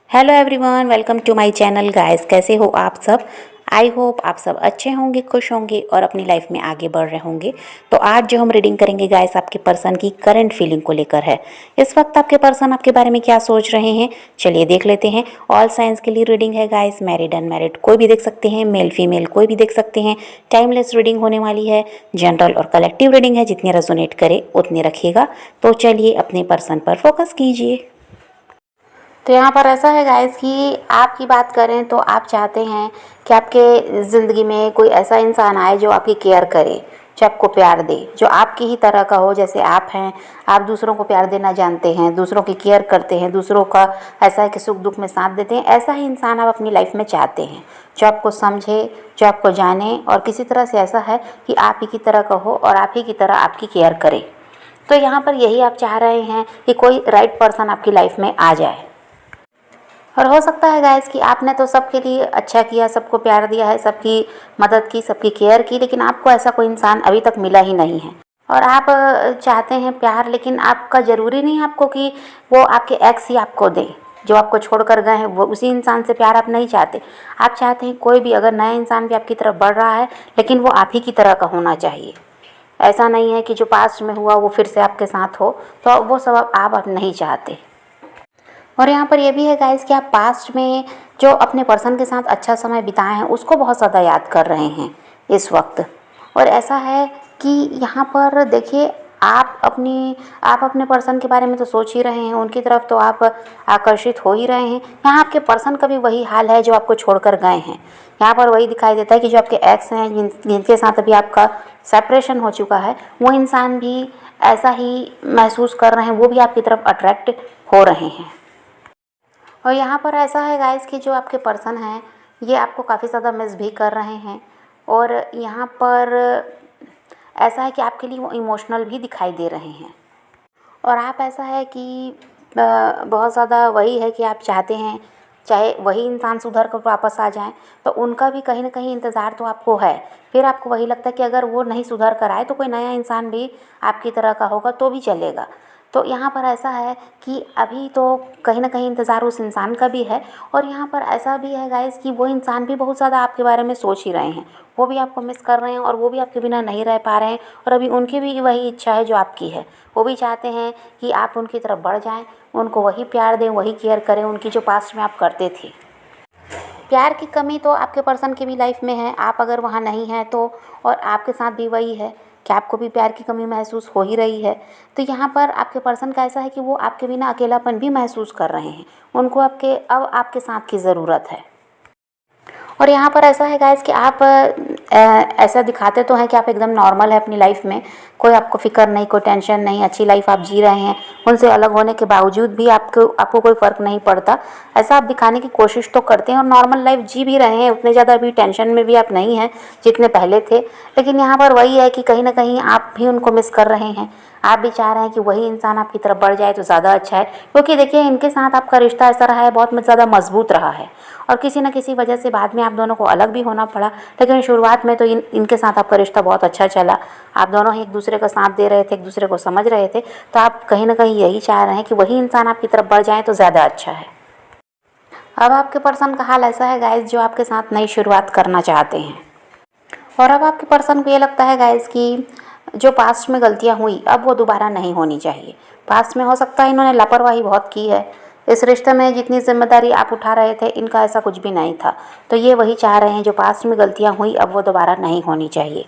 Hello everyone, welcome to my channel guys. कैसे हो आप सब? आई होप आप सब अच्छे होंगे, खुश होंगे और अपनी लाइफ में आगे बढ़ रहे होंगे। तो आज जो हम रीडिंग करेंगे गाइस, आपके पर्सन की करंट फीलिंग को लेकर है। इस वक्त आपके पर्सन आपके बारे में क्या सोच रहे हैं, चलिए देख लेते हैं। ऑल साइंस के लिए रीडिंग है गाइस, मैरिड अनमैरिड कोई भी देख सकते हैं, मेल फीमेल कोई भी देख सकते हैं। टाइमलेस रीडिंग होने वाली है, जनरल और कलेक्टिव रीडिंग है, जितनी रेजोनेट करे उतनी रखिएगा। तो चलिए अपने पर्सन पर फोकस कीजिए। तो यहाँ पर ऐसा है गाइस कि आपकी बात करें तो आप चाहते हैं कि आपके ज़िंदगी में कोई ऐसा इंसान आए जो आपकी केयर करे, जो आपको प्यार दे, जो आपकी ही तरह का हो जैसे आप हैं। आप दूसरों को प्यार देना जानते हैं, दूसरों की केयर करते हैं, दूसरों का ऐसा है कि सुख दुख में साथ देते हैं। ऐसा ही इंसान आप अपनी लाइफ में चाहते हैं, जो आपको समझे, जो आपको जाने और किसी तरह से ऐसा है कि आप ही की तरह का हो और आप ही की तरह आपकी केयर करे। तो यहाँ पर यही आप चाह रहे हैं कि कोई राइट पर्सन आपकी लाइफ में आ जाए। और हो सकता है गाइस कि आपने तो सबके लिए अच्छा किया, सबको प्यार दिया है, सबकी मदद की, सबकी केयर की, लेकिन आपको ऐसा कोई इंसान अभी तक मिला ही नहीं है। और आप चाहते हैं प्यार, लेकिन आपका ज़रूरी नहीं आपको कि वो आपके एक्स ही आपको दें। जो आपको छोड़कर गए हैं वो उसी इंसान से प्यार आप नहीं चाहते। आप चाहते हैं कोई भी अगर नया इंसान भी आपकी तरफ बढ़ रहा है, लेकिन वो आप ही की तरह का होना चाहिए। ऐसा नहीं है कि जो पास्ट में हुआ वो फिर से आपके साथ हो, तो वो सब आप नहीं चाहते। और यहाँ पर यह भी है गाइस कि आप पास्ट में जो अपने पर्सन के साथ अच्छा समय बिताए हैं उसको बहुत ज़्यादा याद कर रहे हैं इस वक्त। और ऐसा है कि यहाँ पर देखिए, आप अपने पर्सन के बारे में तो सोच ही रहे हैं, उनकी तरफ तो आप आकर्षित हो ही रहे हैं। यहाँ आपके पर्सन का भी वही हाल है जो आपको छोड़कर गए हैं। यहाँ पर वही दिखाई देता है कि जो आपके एक्स हैं, जिनके साथ अभी आपका सेपरेशन हो चुका है, वो इंसान भी ऐसा ही महसूस कर रहे हैं, वो भी आपकी तरफ अट्रैक्ट हो रहे हैं। और यहाँ पर ऐसा है गाइस कि जो आपके पर्सन हैं ये आपको काफ़ी ज़्यादा मिस भी कर रहे हैं। और यहाँ पर ऐसा है कि आपके लिए वो इमोशनल भी दिखाई दे रहे हैं। और आप ऐसा है कि बहुत ज़्यादा वही है कि आप चाहते हैं चाहे वही इंसान सुधर कर वापस आ जाएं, तो उनका भी कहीं ना कहीं इंतज़ार तो आपको है। फिर आपको वही लगता है कि अगर वो नहीं सुधर कर आए तो कोई नया इंसान भी आपकी तरह का होगा तो भी चलेगा। तो यहाँ पर ऐसा है कि अभी तो कहीं ना कहीं इंतज़ार उस इंसान का भी है। और यहाँ पर ऐसा भी है गाइस कि वो इंसान भी बहुत ज़्यादा आपके बारे में सोच ही रहे हैं, वो भी आपको मिस कर रहे हैं और वो भी आपके बिना नहीं रह पा रहे हैं। और अभी उनकी भी वही इच्छा है जो आपकी है, वो भी चाहते हैं कि आप उनकी तरफ बढ़ जाएं, उनको वही प्यार दें, वही केयर करें उनकी जो पास्ट में आप करते थे। प्यार की कमी तो आपके पर्सन की भी लाइफ में है, आप अगर वहाँ नहीं हैं तो। और आपके साथ भी वही है कि आपको भी प्यार की कमी महसूस हो ही रही है। तो यहाँ पर आपके पर्सन का ऐसा है कि वो आपके बिना अकेलापन भी महसूस कर रहे हैं, उनको अब आपके साथ की ज़रूरत है। और यहाँ पर ऐसा है गाइस कि आप ऐसा दिखाते तो हैं कि आप एकदम नॉर्मल है अपनी लाइफ में, कोई आपको फिक्र नहीं, कोई टेंशन नहीं, अच्छी लाइफ आप जी रहे हैं। उनसे अलग होने के बावजूद भी आपको कोई फ़र्क नहीं पड़ता, ऐसा आप दिखाने की कोशिश तो करते हैं और नॉर्मल लाइफ जी भी रहे हैं। उतने ज़्यादा अभी टेंशन में भी आप नहीं हैं जितने पहले थे। लेकिन यहाँ पर वही है कि कहीं ना कहीं आप भी उनको मिस कर रहे हैं। आप भी चाह रहे हैं कि वही इंसान आपकी तरफ बढ़ जाए तो ज़्यादा अच्छा है, क्योंकि देखिए इनके साथ आपका रिश्ता ऐसा रहा है, बहुत ज़्यादा मजबूत रहा है। और किसी न किसी वजह से बाद में आप दोनों को अलग भी होना पड़ा, लेकिन शुरुआत में तो इनके साथ आपका रिश्ता बहुत अच्छा चला। आप दोनों ही एक दूसरे का साथ दे रहे थे, एक दूसरे को समझ रहे थे। तो आप कहीं ना कहीं यही चाह रहे हैं कि वही इंसान आपकी तरफ बढ़ जाए तो ज़्यादा अच्छा है। अब आपके पर्सन का हाल ऐसा है गाइस जो आपके साथ नई शुरुआत करना चाहते हैं। और अब आपके पर्सन को ये लगता है गाइस कि जो पास्ट में गलतियाँ हुई अब वो दोबारा नहीं होनी चाहिए। पास्ट में हो सकता है इन्होंने लापरवाही बहुत की है, इस रिश्ते में जितनी जिम्मेदारी आप उठा रहे थे इनका ऐसा कुछ भी नहीं था। तो ये वही चाह रहे हैं, जो पास्ट में गलतियाँ हुई अब वो दोबारा नहीं होनी चाहिए।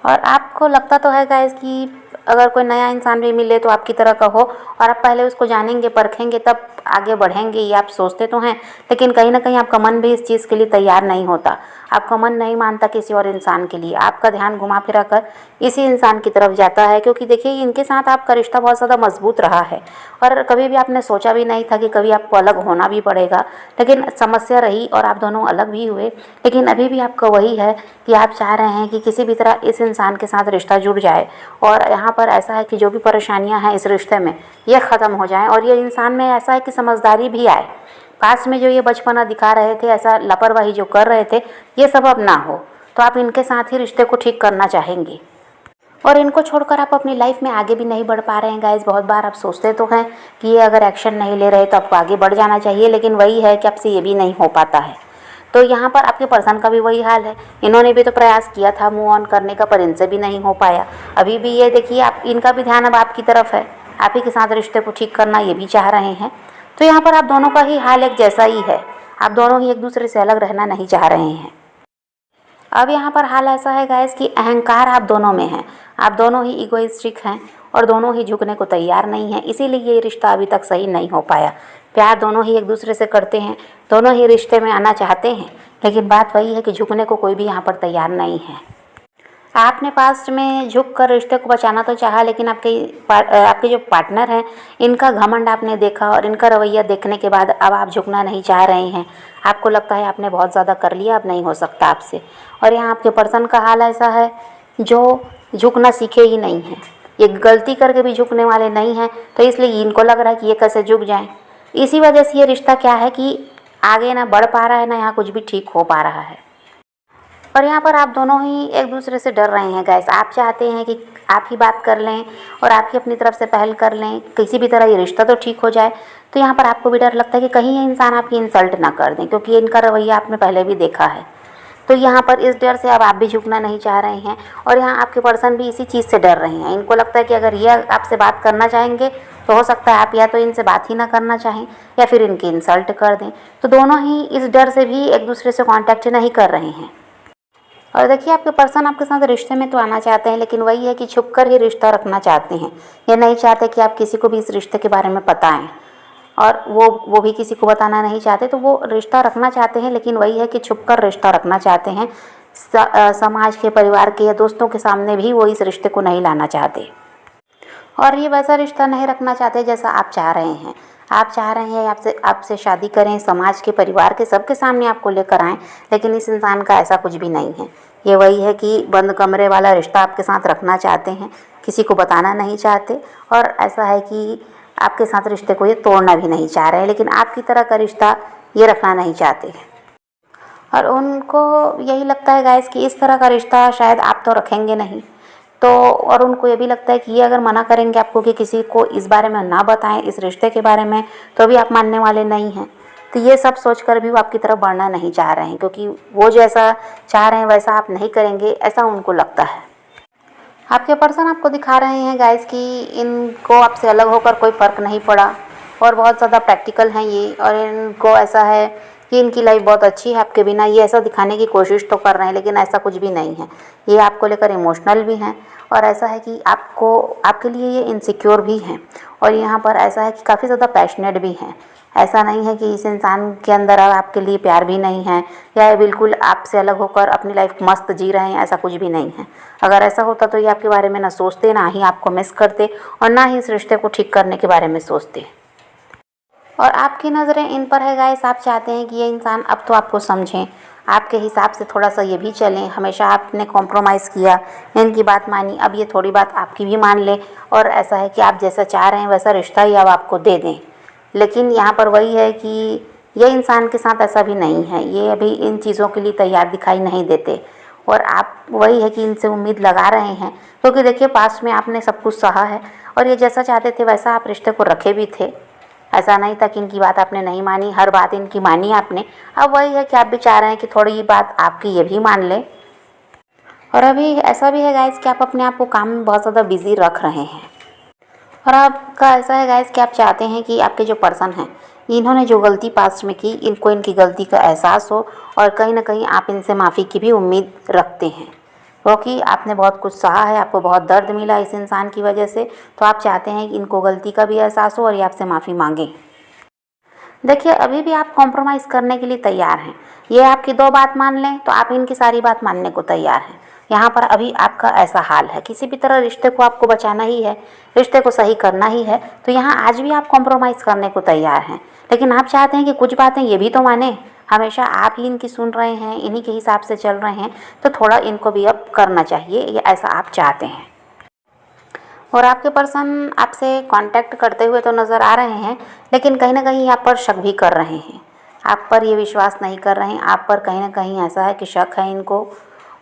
और आपको लगता तो है गाइस कि अगर कोई नया इंसान भी मिले तो आपकी तरह का हो, और आप पहले उसको जानेंगे, परखेंगे, तब आगे बढ़ेंगे, ये आप सोचते तो हैं। लेकिन कहीं ना कहीं आपका मन भी इस चीज़ के लिए तैयार नहीं होता, आपका मन नहीं मानता किसी और इंसान के लिए। आपका ध्यान घुमा फिरा कर इसी इंसान की तरफ जाता है, क्योंकि देखिए इनके साथ आपका रिश्ता बहुत ज़्यादा मजबूत रहा है। और कभी भी आपने सोचा भी नहीं था कि कभी आपको अलग होना भी पड़ेगा, लेकिन समस्या रही और आप दोनों अलग भी हुए। लेकिन अभी भी आपका वही है कि आप चाह रहे हैं कि किसी भी तरह इस इंसान के साथ रिश्ता जुड़ जाए। और यहाँ पर ऐसा है कि जो भी परेशानियाँ हैं इस रिश्ते में ये ख़त्म हो जाएं, और ये इंसान में ऐसा है कि समझदारी भी आए। पास में जो ये बचपना दिखा रहे थे, ऐसा लापरवाही जो कर रहे थे, ये सब अब ना हो। तो आप इनके साथ ही रिश्ते को ठीक करना चाहेंगे। और इनको छोड़कर आप अपनी लाइफ में आगे भी नहीं बढ़ पा रहे हैं गाइस। बहुत बार आप सोचते तो हैं कि ये अगर एक्शन नहीं ले रहे तो आपको आगे बढ़ जाना चाहिए, लेकिन वही है कि आपसे ये भी नहीं हो पाता है। तो यहाँ पर आपके पर्सन का भी वही हाल है। इन्होंने भी तो प्रयास किया था मूव ऑन करने का, पर इनसे भी नहीं हो पाया। अभी भी ये देखिए, आप इनका भी ध्यान अब आपकी तरफ है, आप ही के साथ रिश्ते को ठीक करना ये भी चाह रहे हैं। तो यहाँ पर आप दोनों का ही हाल एक जैसा ही है, आप दोनों ही एक दूसरे से अलग रहना नहीं चाह रहे हैं। अब यहाँ पर हाल ऐसा है गाइस कि अहंकार आप दोनों में है, आप दोनों ही इगोइस्टिक हैं और दोनों ही झुकने को तैयार नहीं हैं, इसीलिए ये रिश्ता अभी तक सही नहीं हो पाया। प्यार दोनों ही एक दूसरे से करते हैं, दोनों ही रिश्ते में आना चाहते हैं, लेकिन बात वही है कि झुकने को कोई भी यहाँ पर तैयार नहीं है। आपने पास्ट में झुक कर रिश्ते को बचाना तो चाहा, लेकिन आपके जो पार्टनर हैं इनका घमंड आपने देखा और इनका रवैया देखने के बाद अब आप झुकना नहीं चाह रहे हैं। आपको लगता है आपने बहुत ज़्यादा कर लिया, अब नहीं हो सकता आपसे। और यहाँ आपके पर्सन का हाल ऐसा है जो झुकना सीखे ही नहीं हैं, ये गलती करके भी झुकने वाले नहीं हैं, तो इसलिए इनको लग रहा है कि ये कैसे झुक जाएं। इसी वजह से ये रिश्ता क्या है कि आगे ना बढ़ पा रहा है, ना यहाँ कुछ भी ठीक हो पा रहा है। और यहाँ पर आप दोनों ही एक दूसरे से डर रहे हैं गाइस। आप चाहते हैं कि आप ही बात कर लें और आप ही अपनी तरफ से पहल कर लें, किसी भी तरह ये रिश्ता तो ठीक हो जाए। तो यहाँ पर आपको भी डर लगता है कि कहीं ये इंसान आपकी इंसल्ट ना कर दें, क्योंकि इनका रवैया आपने पहले भी देखा है। तो यहाँ पर इस डर से अब आप भी झुकना नहीं चाह रहे हैं, और यहाँ आपके पर्सन भी इसी चीज़ से डर रहे हैं। इनको लगता है कि अगर ये आपसे बात करना चाहेंगे तो हो सकता है आप या तो इनसे बात ही ना करना चाहें या फिर इनकी इंसल्ट कर दें। तो दोनों ही इस डर से भी एक दूसरे से कॉन्टैक्ट नहीं कर रहे हैं। और देखिए, आपके पर्सन आपके साथ रिश्ते में तो आना चाहते हैं, लेकिन वही है कि छुप कर ही रिश्ता रखना चाहते हैं। ये नहीं चाहते कि आप किसी को भी इस रिश्ते के बारे में बताएं, और वो भी किसी को बताना नहीं चाहते। तो वो रिश्ता रखना चाहते हैं, लेकिन वही है कि छुप कर रिश्ता रखना चाहते हैं। समाज के, परिवार के या दोस्तों के सामने भी वो इस रिश्ते को नहीं लाना चाहते, और ये वैसा रिश्ता नहीं रखना चाहते जैसा आप चाह रहे हैं। आप चाह रहे हैं आपसे शादी करें, समाज के, परिवार के, सबके सामने आपको लेकर आएँ, लेकिन इस इंसान का ऐसा कुछ भी नहीं है। ये वही है कि बंद कमरे वाला रिश्ता आपके साथ रखना चाहते हैं, किसी को बताना नहीं चाहते, और ऐसा है कि आपके साथ रिश्ते को ये तोड़ना भी नहीं चाह रहे हैं, लेकिन आपकी तरह का रिश्ता ये रखना नहीं चाहते। और उनको यही लगता है गाइस कि इस तरह का रिश्ता शायद आप तो रखेंगे नहीं। तो और उनको ये भी लगता है कि ये अगर मना करेंगे आपको कि किसी को इस बारे में ना बताएं, इस रिश्ते के बारे में, तो भी आप मानने वाले नहीं हैं। तो ये सब सोचकर भी वो आपकी तरफ बढ़ना नहीं चाह रहे हैं, क्योंकि वो जैसा चाह रहे हैं वैसा आप नहीं करेंगे, ऐसा उनको लगता है। आपके पर्सन आपको दिखा रहे हैं गाइस कि इनको आपसे अलग होकर कोई फ़र्क नहीं पड़ा, और बहुत ज़्यादा प्रैक्टिकल हैं ये, और इनको ऐसा है कि इनकी लाइफ बहुत अच्छी है आपके बिना। ये ऐसा दिखाने की कोशिश तो कर रहे हैं, लेकिन ऐसा कुछ भी नहीं है। ये आपको लेकर इमोशनल भी हैं, और ऐसा है कि आपके लिए ये इनसिक्योर भी हैं, और यहाँ पर ऐसा है कि काफ़ी ज़्यादा पैशनेट भी हैं। ऐसा नहीं है कि इस इंसान के अंदर आपके लिए प्यार भी नहीं है, या ये बिल्कुल आपसे अलग होकर अपनी लाइफ मस्त जी रहे हैं, ऐसा कुछ भी नहीं है। अगर ऐसा होता तो ये आपके बारे में ना सोचते, ना ही आपको मिस करते, और ना ही इस रिश्ते को ठीक करने के बारे में सोचते। और आपकी नज़रें इन पर है गाइस। आप चाहते हैं कि ये इंसान अब तो आपको समझें, आपके हिसाब से थोड़ा सा ये भी चलें। हमेशा आपने कॉम्प्रोमाइज़ किया, इनकी बात मानी, अब ये थोड़ी बात आपकी भी मान लें, और ऐसा है कि आप जैसा चाह रहे हैं वैसा रिश्ता ही अब आपको दे दें। लेकिन यहाँ पर वही है कि ये इंसान के साथ ऐसा भी नहीं है, ये अभी इन चीज़ों के लिए तैयार दिखाई नहीं देते, और आप वही है कि इनसे उम्मीद लगा रहे हैं, क्योंकि देखिए पास्ट में आपने सब कुछ सहा है, और ये जैसा चाहते थे वैसा आप रिश्ते को रखे भी थे। ऐसा नहीं था कि इनकी बात आपने नहीं मानी, हर बात इनकी मानी आपने। अब वही है कि आप भी चाह रहे हैं कि थोड़ी बात आपकी ये भी मान लें। और अभी ऐसा भी है गाइस कि आप अपने आप को काम में बहुत ज़्यादा बिजी रख रहे हैं, और आपका ऐसा है गाइस कि आप चाहते हैं कि आपके जो पर्सन हैं, इन्होंने जो गलती पास्ट में की, इनको इनकी गलती का एहसास हो, और कहीं ना कहीं आप इनसे माफ़ी की भी उम्मीद रखते हैं, क्योंकि आपने बहुत कुछ सहा है, आपको बहुत दर्द मिला इस इंसान की वजह से। तो आप चाहते हैं कि इनको गलती का भी एहसास हो और ये आपसे माफ़ी मांगें। देखिए, अभी भी आप कॉम्प्रोमाइज़ करने के लिए तैयार हैं। ये आपकी दो बात मान लें तो आप इनकी सारी बात मानने को तैयार हैं। यहाँ पर अभी आपका ऐसा हाल है, किसी भी तरह रिश्ते को आपको बचाना ही है, रिश्ते को सही करना ही है। तो यहाँ आज भी आप कॉम्प्रोमाइज़ करने को तैयार हैं, लेकिन आप चाहते हैं कि कुछ बातें ये भी तो माने। हमेशा आप ही इनकी सुन रहे हैं, इन्हीं के हिसाब से चल रहे हैं, तो थोड़ा इनको भी अब करना चाहिए, ये ऐसा आप चाहते हैं। और आपके पर्सन आपसे कांटेक्ट करते हुए तो नज़र आ रहे हैं, लेकिन कहीं ना कहीं आप पर शक भी कर रहे हैं, आप पर ये विश्वास नहीं कर रहे हैं, आप पर कहीं ना कहीं ऐसा है कि शक है इनको।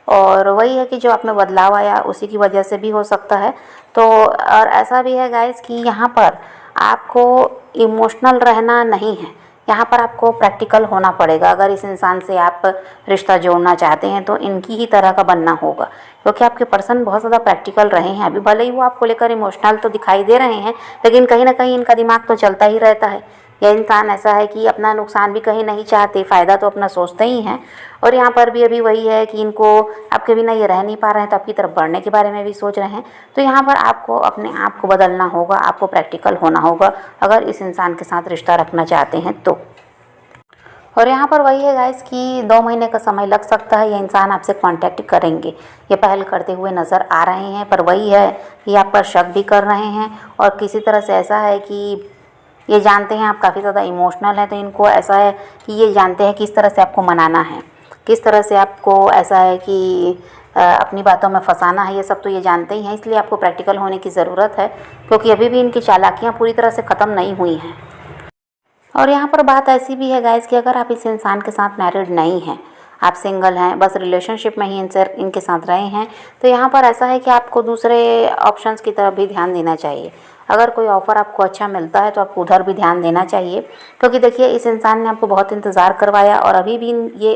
और वही है कि जो आप में बदलाव आया उसी की वजह से भी हो सकता है। तो और ऐसा भी है गाइस कि यहाँ पर आपको इमोशनल रहना नहीं है, यहाँ पर आपको प्रैक्टिकल होना पड़ेगा। अगर इस इंसान से आप रिश्ता जोड़ना चाहते हैं तो इनकी ही तरह का बनना होगा, क्योंकि आपके पर्सन बहुत ज़्यादा प्रैक्टिकल रहे हैं। अभी भले ही वो आपको लेकर इमोशनल तो दिखाई दे रहे हैं, लेकिन कहीं ना कहीं इनका दिमाग तो चलता ही रहता है। यह इंसान ऐसा है कि अपना नुकसान भी कहीं नहीं चाहते, फ़ायदा तो अपना सोचते ही हैं। और यहाँ पर भी अभी वही है कि इनको आपके बिना ये रह नहीं पा रहे हैं, तो आपकी तरफ बढ़ने के बारे में भी सोच रहे हैं। तो यहाँ पर आपको अपने आप को बदलना होगा, आपको प्रैक्टिकल होना होगा अगर इस इंसान के साथ रिश्ता रखना चाहते हैं तो। और यहाँ पर वही है गाइस कि 2 महीने का समय लग सकता है, ये इंसान आपसे कांटेक्ट करेंगे, ये पहल करते हुए नज़र आ रहे हैं। पर वही है, ये आप पर शक भी कर रहे हैं और किसी तरह से ऐसा है कि ये जानते हैं आप काफ़ी ज़्यादा इमोशनल हैं। तो इनको ऐसा है कि ये जानते हैं किस तरह से आपको मनाना है, किस तरह से आपको ऐसा है कि अपनी बातों में फंसाना है, ये सब तो ये जानते ही हैं। इसलिए आपको प्रैक्टिकल होने की ज़रूरत है, क्योंकि अभी भी इनकी चालाकियाँ पूरी तरह से ख़त्म नहीं हुई हैं। और यहाँ पर बात ऐसी भी है गाइस कि अगर आप इस इंसान के साथ मैरिड नहीं हैं, आप सिंगल हैं, बस रिलेशनशिप में ही इनके साथ रहे हैं, तो यहाँ पर ऐसा है कि आपको दूसरे ऑप्शंस की तरफ भी ध्यान देना चाहिए। अगर कोई ऑफ़र आपको अच्छा मिलता है तो आपको उधर भी ध्यान देना चाहिए, क्योंकि देखिए इस इंसान ने आपको बहुत इंतज़ार करवाया और अभी भी ये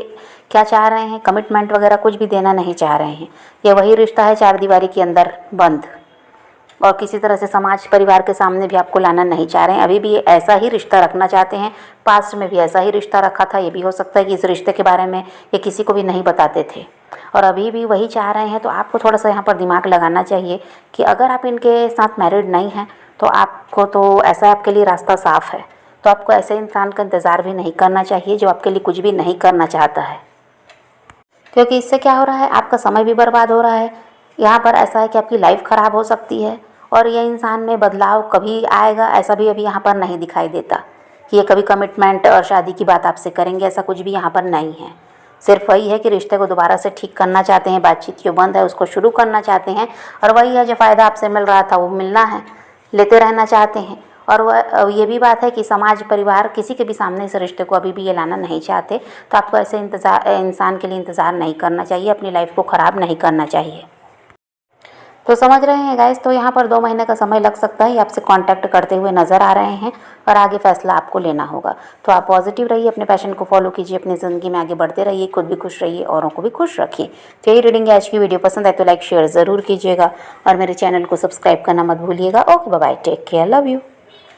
क्या चाह रहे हैं, कमिटमेंट वगैरह कुछ भी देना नहीं चाह रहे हैं। ये वही रिश्ता है 4 दीवारी के अंदर बंद, और किसी तरह से समाज परिवार के सामने भी आपको लाना नहीं चाह रहे हैं। अभी भी ऐसा ही रिश्ता रखना चाहते हैं, पास्ट में भी ऐसा ही रिश्ता रखा था। ये भी हो सकता है कि इस रिश्ते के बारे में ये किसी को भी नहीं बताते थे और अभी भी वही चाह रहे हैं। तो आपको थोड़ा सा यहाँ पर दिमाग लगाना चाहिए कि अगर आप इनके साथ मैरिड नहीं हैं तो आपको तो ऐसा आपके लिए रास्ता साफ़ है। तो आपको ऐसे इंसान का इंतज़ार भी नहीं करना चाहिए जो आपके लिए कुछ भी नहीं करना चाहता है, क्योंकि इससे क्या हो रहा है, आपका समय भी बर्बाद हो रहा है। यहाँ पर ऐसा है कि आपकी लाइफ ख़राब हो सकती है और ये इंसान में बदलाव कभी आएगा ऐसा भी अभी यहाँ पर नहीं दिखाई देता कि ये कभी कमिटमेंट और शादी की बात आपसे करेंगे, ऐसा कुछ भी यहाँ पर नहीं है। सिर्फ वही है कि रिश्ते को दोबारा से ठीक करना चाहते हैं, बातचीत जो बंद है उसको शुरू करना चाहते हैं। और वही है, जो फ़ायदा आपसे मिल रहा था वो मिलना है, लेते रहना चाहते हैं। और वह ये भी बात है कि समाज परिवार किसी के भी सामने इस रिश्ते को अभी भी ये लाना नहीं चाहते। तो आपको ऐसे इंसान के लिए इंतज़ार नहीं करना चाहिए, अपनी लाइफ को ख़राब नहीं करना चाहिए। तो समझ रहे हैं गाइस, तो यहाँ पर 2 महीने का समय लग सकता है, ये आपसे कांटेक्ट करते हुए नज़र आ रहे हैं और आगे फैसला आपको लेना होगा। तो आप पॉजिटिव रहिए, अपने पैशन को फॉलो कीजिए, अपनी ज़िंदगी में आगे बढ़ते रहिए, खुद भी खुश रहिए, औरों को भी खुश रखिए। तो यही रीडिंग है आज की वीडियो। पसंद आए तो लाइक शेयर ज़रूर कीजिएगा और मेरे चैनल को सब्सक्राइब करना मत भूलिएगा। Okay bye bye, take care, love you.